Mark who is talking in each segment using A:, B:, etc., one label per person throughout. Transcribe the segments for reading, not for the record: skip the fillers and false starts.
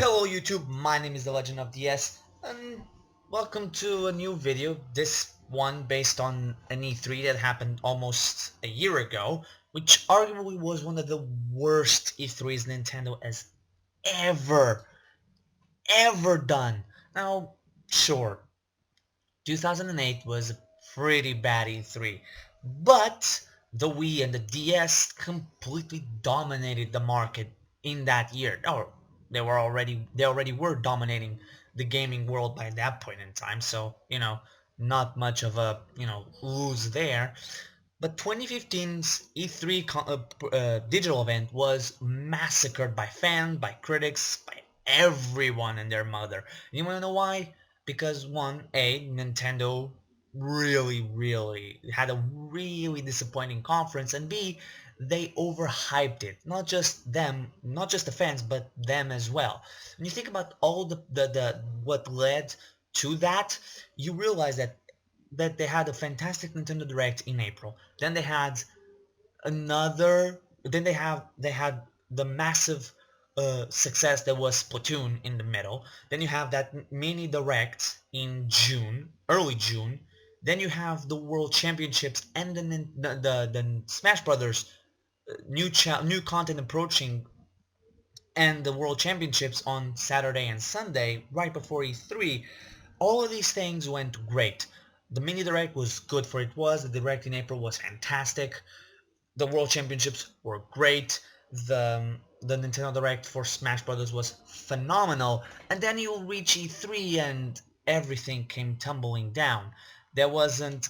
A: Hello YouTube, my name is The Legend of DS, and welcome to a new video. This one based on an E3 that happened almost a year ago, which arguably was one of the worst E3s Nintendo has ever, ever done. Now, sure, 2008 was a pretty bad E3, but the Wii and the DS completely dominated the market in that year. Or they already were dominating the gaming world by that point in time. So not much of a lose there. But 2015's E3 digital event was massacred by fans, by critics, by everyone and their mother. You want to know why? Because Nintendo really had a really disappointing conference, and B, they overhyped it. Not just them, not just the fans, but them as well. When you think about all the what led to that, you realize that they had a fantastic Nintendo Direct in April. Then they had another. Then they had the massive success that was Splatoon in the middle. Then you have that mini Direct in June, early June. Then you have the World Championships and the Smash Brothers new content approaching, and the World Championships on Saturday and Sunday right before E3. All of these things went great. The mini direct was good for it was. The direct in April was fantastic. The World Championships were great. The Nintendo Direct for Smash Brothers was phenomenal. And then you reach E3 and everything came tumbling down. There wasn't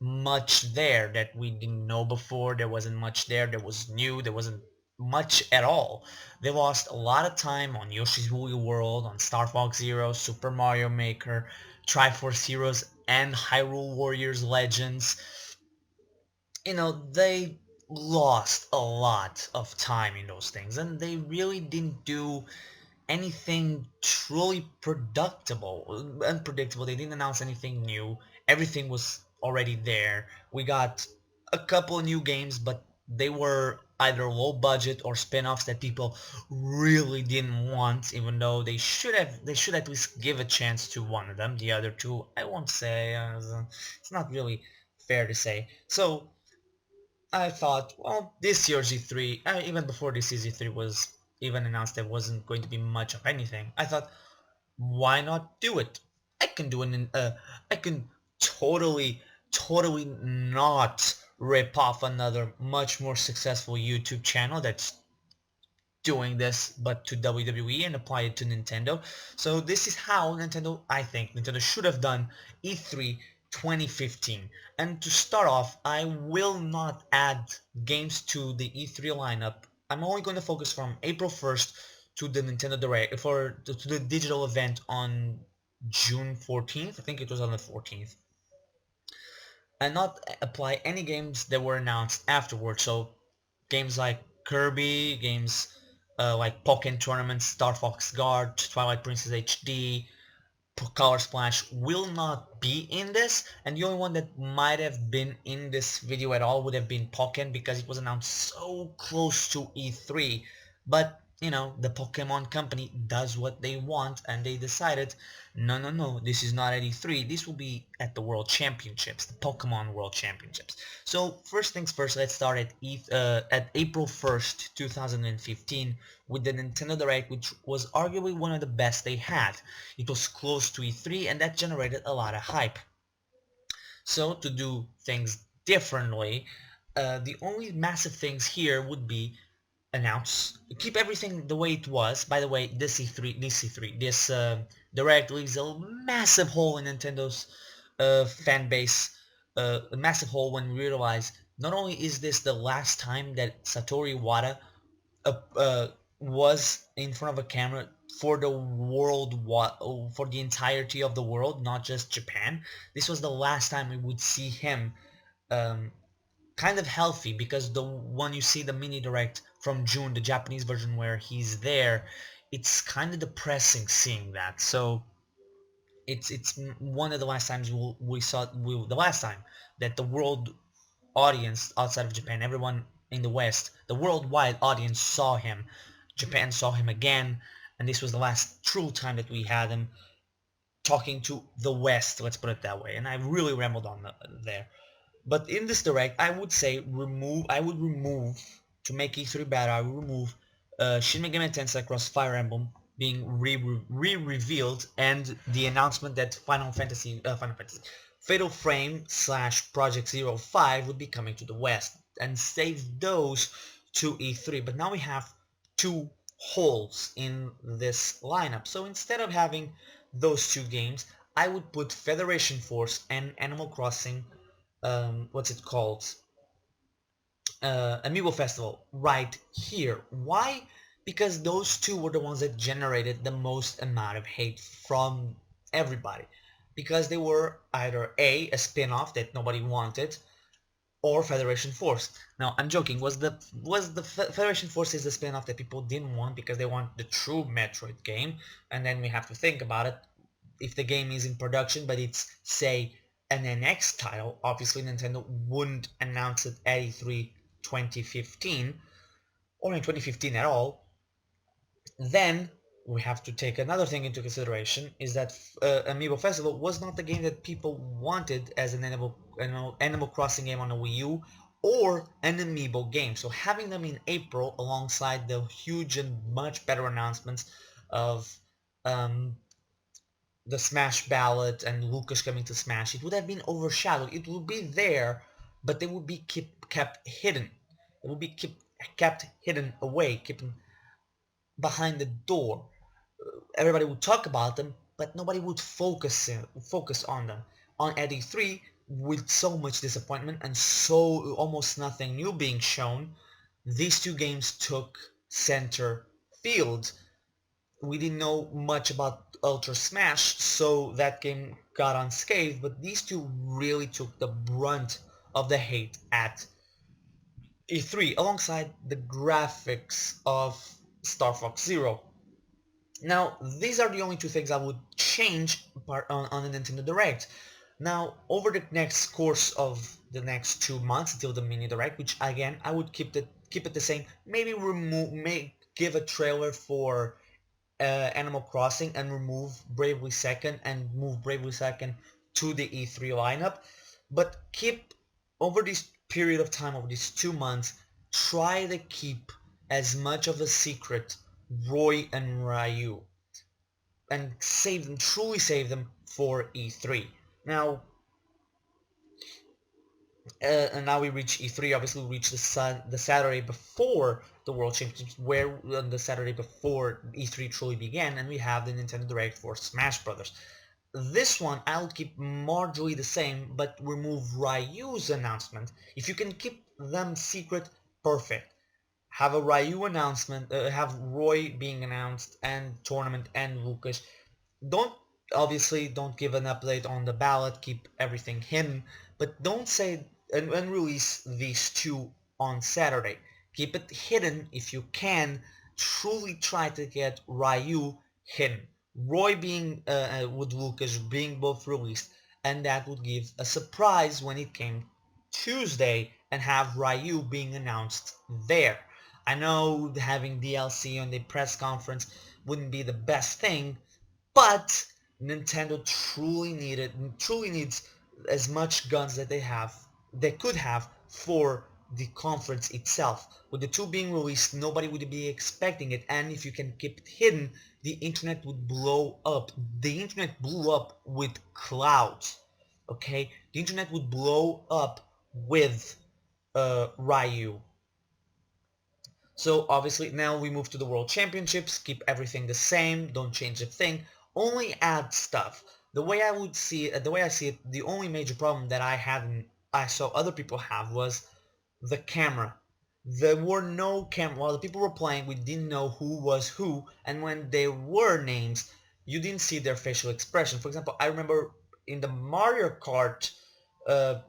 A: much there that we didn't know before. There wasn't much there that was new. There wasn't much at all. They lost a lot of time on Yoshi's Woolly World, on Star Fox Zero, Super Mario Maker, Triforce Heroes, and Hyrule Warriors Legends. They lost a lot of time in those things, and they really didn't do anything truly unpredictable. They didn't announce anything new. Everything was already there. We got a couple of new games, but they were either low budget or spin-offs that people really didn't want, even though they should at least give a chance to one of them. The other two, I won't say. It's not really fair to say. So I thought, well, this year's E3, even before this year's E3 was even announced, there wasn't going to be much of anything. I thought, why not do it? I can do it. I can totally not rip off another much more successful YouTube channel that's doing this, but to WWE and apply it to Nintendo. So this is how I think Nintendo should have done E3 2015. And to start off, I will not add games to the E3 lineup. I'm only going to focus from April 1st to the Nintendo Direct to the digital event on June 14th. I think it was on the 14th. And not apply any games that were announced afterwards. So games like Kirby, games like Pokken Tournament, Star Fox Guard, Twilight Princess HD, Color Splash will not be in this, and the only one that might have been in this video at all would have been Pokken because it was announced so close to E3. But the Pokemon company does what they want, and they decided, no, this is not at E3. This will be at the World Championships, the Pokemon World Championships. So first things first, let's start at April 1st, 2015, with the Nintendo Direct, which was arguably one of the best they had. It was close to E3, and that generated a lot of hype. So to do things differently, the only massive things here would be keep everything the way it was. By the way, this Direct leaves a massive hole in Nintendo's fan base, a massive hole when we realize not only is this the last time that Satoru Iwata was in front of a camera for the for the entirety of the world, not just Japan. This was the last time we would see him um, kind of healthy, because the one you see the mini direct from June, the Japanese version where he's there, it's kind of depressing seeing that. So it's one of the last times we saw the last time that the world audience outside of Japan, everyone in the West, the worldwide audience saw him. Japan saw him again, and this was the last true time that we had him talking to the West, let's put it that way. And I really rambled on there. But in this direct, I would say remove, to make E3 better, I would remove Shin Megami Tensei Cross Fire Emblem being re-revealed, and the announcement that Final Fantasy Fatal Frame / Project Zero 5 would be coming to the West, and save those to E3. But now we have two holes in this lineup. So instead of having those two games, I would put Federation Force and Animal Crossing, what's it called, Amiibo Festival right here. Why? Because those two were the ones that generated the most amount of hate from everybody, because they were either a spin-off that nobody wanted, or Federation Force. Now I'm joking. Was the Federation Force is the spin-off that people didn't want because they want the true Metroid game, and then we have to think about it. If the game is in production but it's, say, an NX title, obviously Nintendo wouldn't announce it at E3 2015 or in 2015 at all. Then we have to take another thing into consideration, is that Amiibo Festival was not the game that people wanted as an Animal Crossing game on a Wii U or an Amiibo game. So having them in April alongside the huge and much better announcements of um, the Smash ballot and Lucas coming to Smash, it would have been overshadowed. It would be there, but they would be kept hidden. It would be kept hidden away, kept behind the door. Everybody would talk about them, but nobody would focus on them. On Eddie 3, with so much disappointment and so almost nothing new being shown, these two games took center field. We didn't know much about Ultra Smash, so that game got unscathed, but these two really took the brunt of the hate at E3, alongside the graphics of Star Fox Zero. Now, these are the only two things I would change on the Nintendo Direct. Now, over the next course of the next 2 months until the mini Direct, which again I would keep it the same. Maybe give a trailer for Animal Crossing and remove Bravely Second and move Bravely Second to the E3 lineup. But keep, over this period of time, over these 2 months, try to keep as much of a secret Roy and Ryu, and save them, truly save them for E3. Now, and now we reach E3. Obviously, we reach the Saturday before the World Championships, where the Saturday before E3 truly began, and we have the Nintendo Direct for Smash Brothers. This one I'll keep marginally the same, but remove Ryu's announcement. If you can keep them secret, perfect. Have a Ryu announcement, have Roy being announced, and tournament, and Lucas. Don't Obviously don't give an update on the ballot, keep everything hidden, but don't say and release these two on Saturday. Keep it hidden if you can. Truly try to get Ryu hidden. Roy being with Lucas being both released, and that would give a surprise when it came Tuesday and have Ryu being announced there. I know having DLC on the press conference wouldn't be the best thing, but Nintendo truly needs as much guns that they could have for the conference itself. With the two being released, nobody would be expecting it, and if you can keep it hidden, the internet would blow up. The internet blew up with clouds. Okay, the internet would blow up with Ryu. So obviously now we move to the World Championships, keep everything the same, don't change a thing, only add stuff. The way I see it, the only major problem that I saw other people have was the camera. There were no camera. While the people were playing, we didn't know who was who, and when there were names, you didn't see their facial expression. For example, I remember in the Mario Kart uh,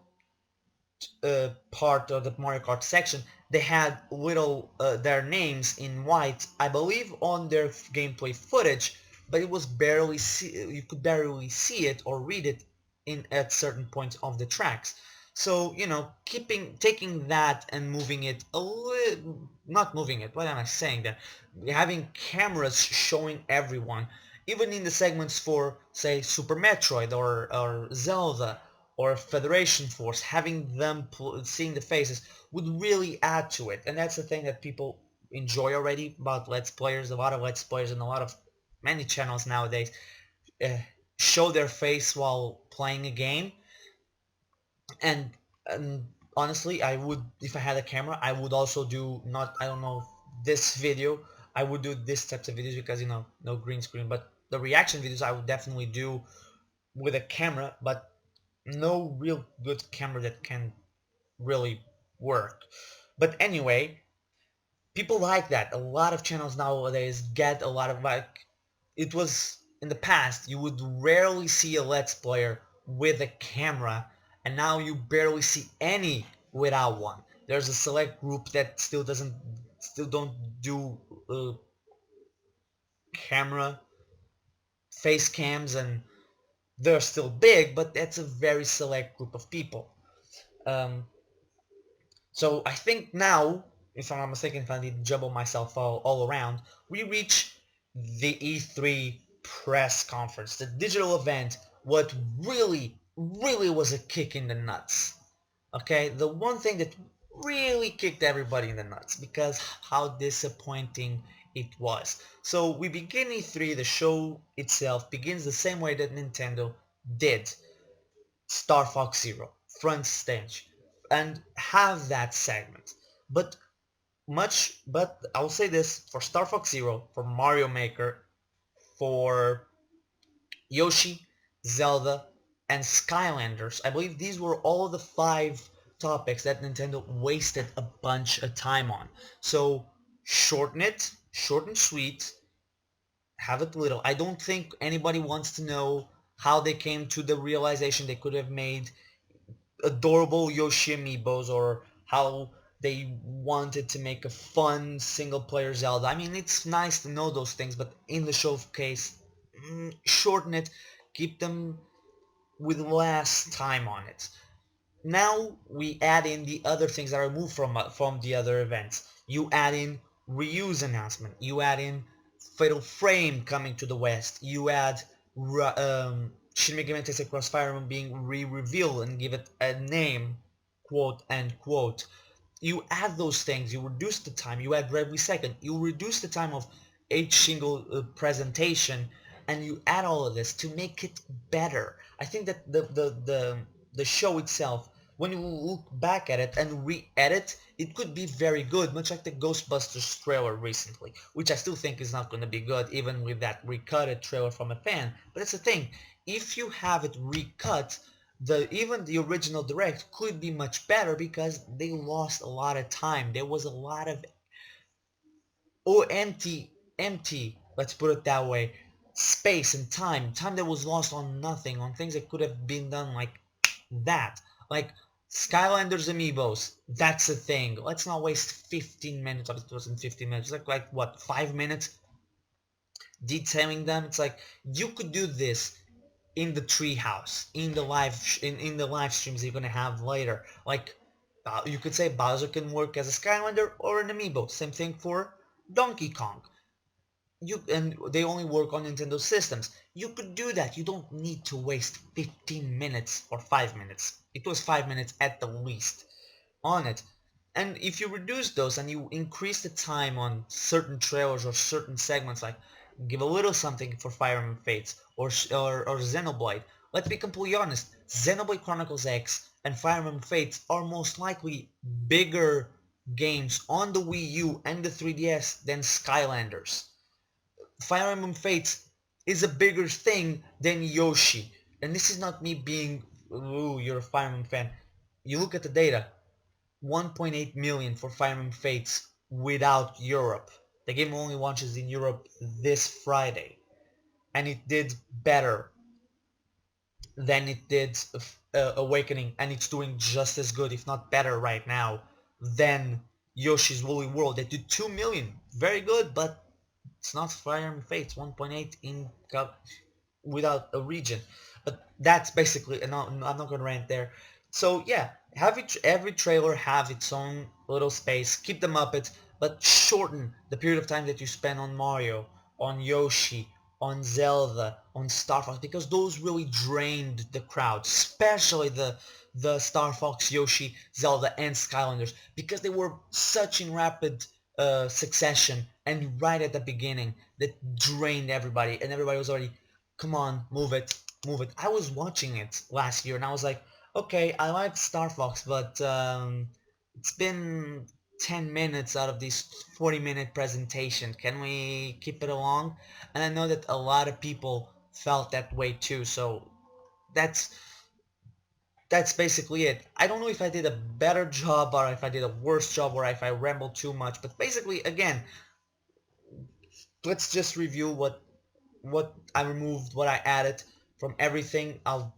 A: part of the Mario Kart section, they had little their names in white, I believe, on their gameplay footage, but it was you could barely see it or read it in at certain points of the tracks. So, taking that and moving it a little, not moving it, what am I saying there? Having cameras showing everyone, even in the segments for, say, Super Metroid or Zelda or Federation Force, having them seeing the faces would really add to it. And that's the thing that people enjoy already about Let's Players. A lot of Let's Players and many channels nowadays uh, show their face while playing a game, and honestly, I would, if I had a camera, I would also do, not, I don't know, this video. I would do this types of videos because no green screen, but the reaction videos I would definitely do with a camera, but no real good camera that can really work. But anyway, people like that. A lot of channels nowadays get a lot of, like, it was in the past you would rarely see a Let's Player with a camera, and now you barely see any without one. There's a select group that still don't do camera face cams, and they're still big, but that's a very select group of people. um, So I think now, if I'm not mistaken, if I didn't jumble myself all around, we reach the E3 press conference, the digital event, what really was a kick in the nuts. Okay, the one thing that really kicked everybody in the nuts because how disappointing it was. So we begin E3, the show itself begins the same way that Nintendo did. Star Fox Zero, front stage, and have that segment. But but I'll say this for Star Fox Zero, for Mario Maker, for Yoshi, Zelda, and Skylanders. I believe these were all the 5 topics that Nintendo wasted a bunch of time on. So shorten it, short and sweet, have it little. I don't think anybody wants to know how they came to the realization they could have made adorable Yoshi amiibos, or how they wanted to make a fun single player Zelda. I mean, it's nice to know those things, but in the showcase, shorten it, keep them with less time on it. Now we add in the other things that are removed from the other events. You add in Ryu's announcement. You add in Fatal Frame coming to the West. You add Shin Megami Tensei Crossfire Emblem being re-revealed and give it a name, quote unquote. You add those things. You reduce the time. You add every second. You reduce the time of each single presentation, and you add all of this to make it better. I think that the show itself, when you look back at it and re-edit, it could be very good, much like the Ghostbusters trailer recently, which I still think is not going to be good, even with that recutted trailer from a fan. But that's the thing, if you have it recut, even the original direct could be much better because they lost a lot of time. There was a lot of empty, let's put it that way, space and time that was lost on nothing, on things that could have been done like that. Like Skylanders amiibos, that's a thing. Let's not waste 15 minutes. It wasn't 15 minutes. Like what, 5 minutes detailing them. It's like you could do this in the treehouse, in the live streams you're gonna have later. Like you could say Bowser can work as a Skylander or an amiibo. Same thing for Donkey Kong. And they only work on Nintendo systems. You could do that. You don't need to waste 15 minutes or 5 minutes. It was 5 minutes at the least on it. And if you reduce those and you increase the time on certain trailers or certain segments, like give a little something for Fire Emblem Fates or Xenoblade. Let's be completely honest. Xenoblade Chronicles X and Fire Emblem Fates are most likely bigger games on the Wii U and the 3DS than Skylanders. Fire Emblem Fates is a bigger thing than Yoshi. And this is not me being, ooh, you're a Fire Emblem fan. You look at the data, 1.8 million for Fire Emblem Fates without Europe. The game only launches in Europe this Friday. And it did better than it did Awakening. And it's doing just as good, if not better right now, than Yoshi's Woolly World. They did 2 million. Very good, but it's not Fire Emblem Fates 1.8 in without a region. But that's basically, and I'm not gonna rant there. So yeah, every trailer have its own little space. Keep the Muppets, but shorten the period of time that you spend on Mario, on Yoshi, on Zelda, on Star Fox, because those really drained the crowd, especially the Star Fox, Yoshi, Zelda, and Skylanders, because they were such in rapid succession and right at the beginning that drained everybody, and everybody was already, come on, move it, move it. I was watching it last year, and I was like, okay, I like Star Fox, but it's been 10 minutes out of this 40-minute presentation. Can we keep it along? And I know that a lot of people felt that way too, so that's that's basically it. I don't know if I did a better job or if I did a worse job or if I rambled too much, but basically, again, let's just review what I removed, what I added from everything. I'll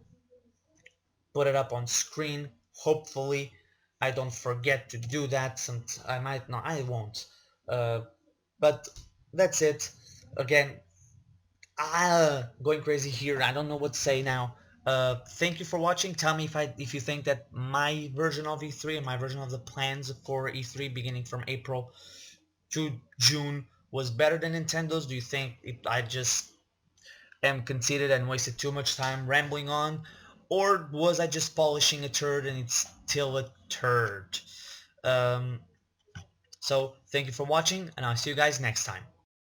A: put it up on screen. Hopefully, I don't forget to do that. Since I might not, I won't. Uh, but that's it. Again, going crazy here. I don't know what to say now. Thank you for watching. Tell me if you think that my version of E3 and my version of the plans for E3 beginning from April to June was better than Nintendo's. Do you think I just am conceited and wasted too much time rambling on, or was I just polishing a turd and it's still a turd? Um, so thank you for watching, and I'll see you guys next time.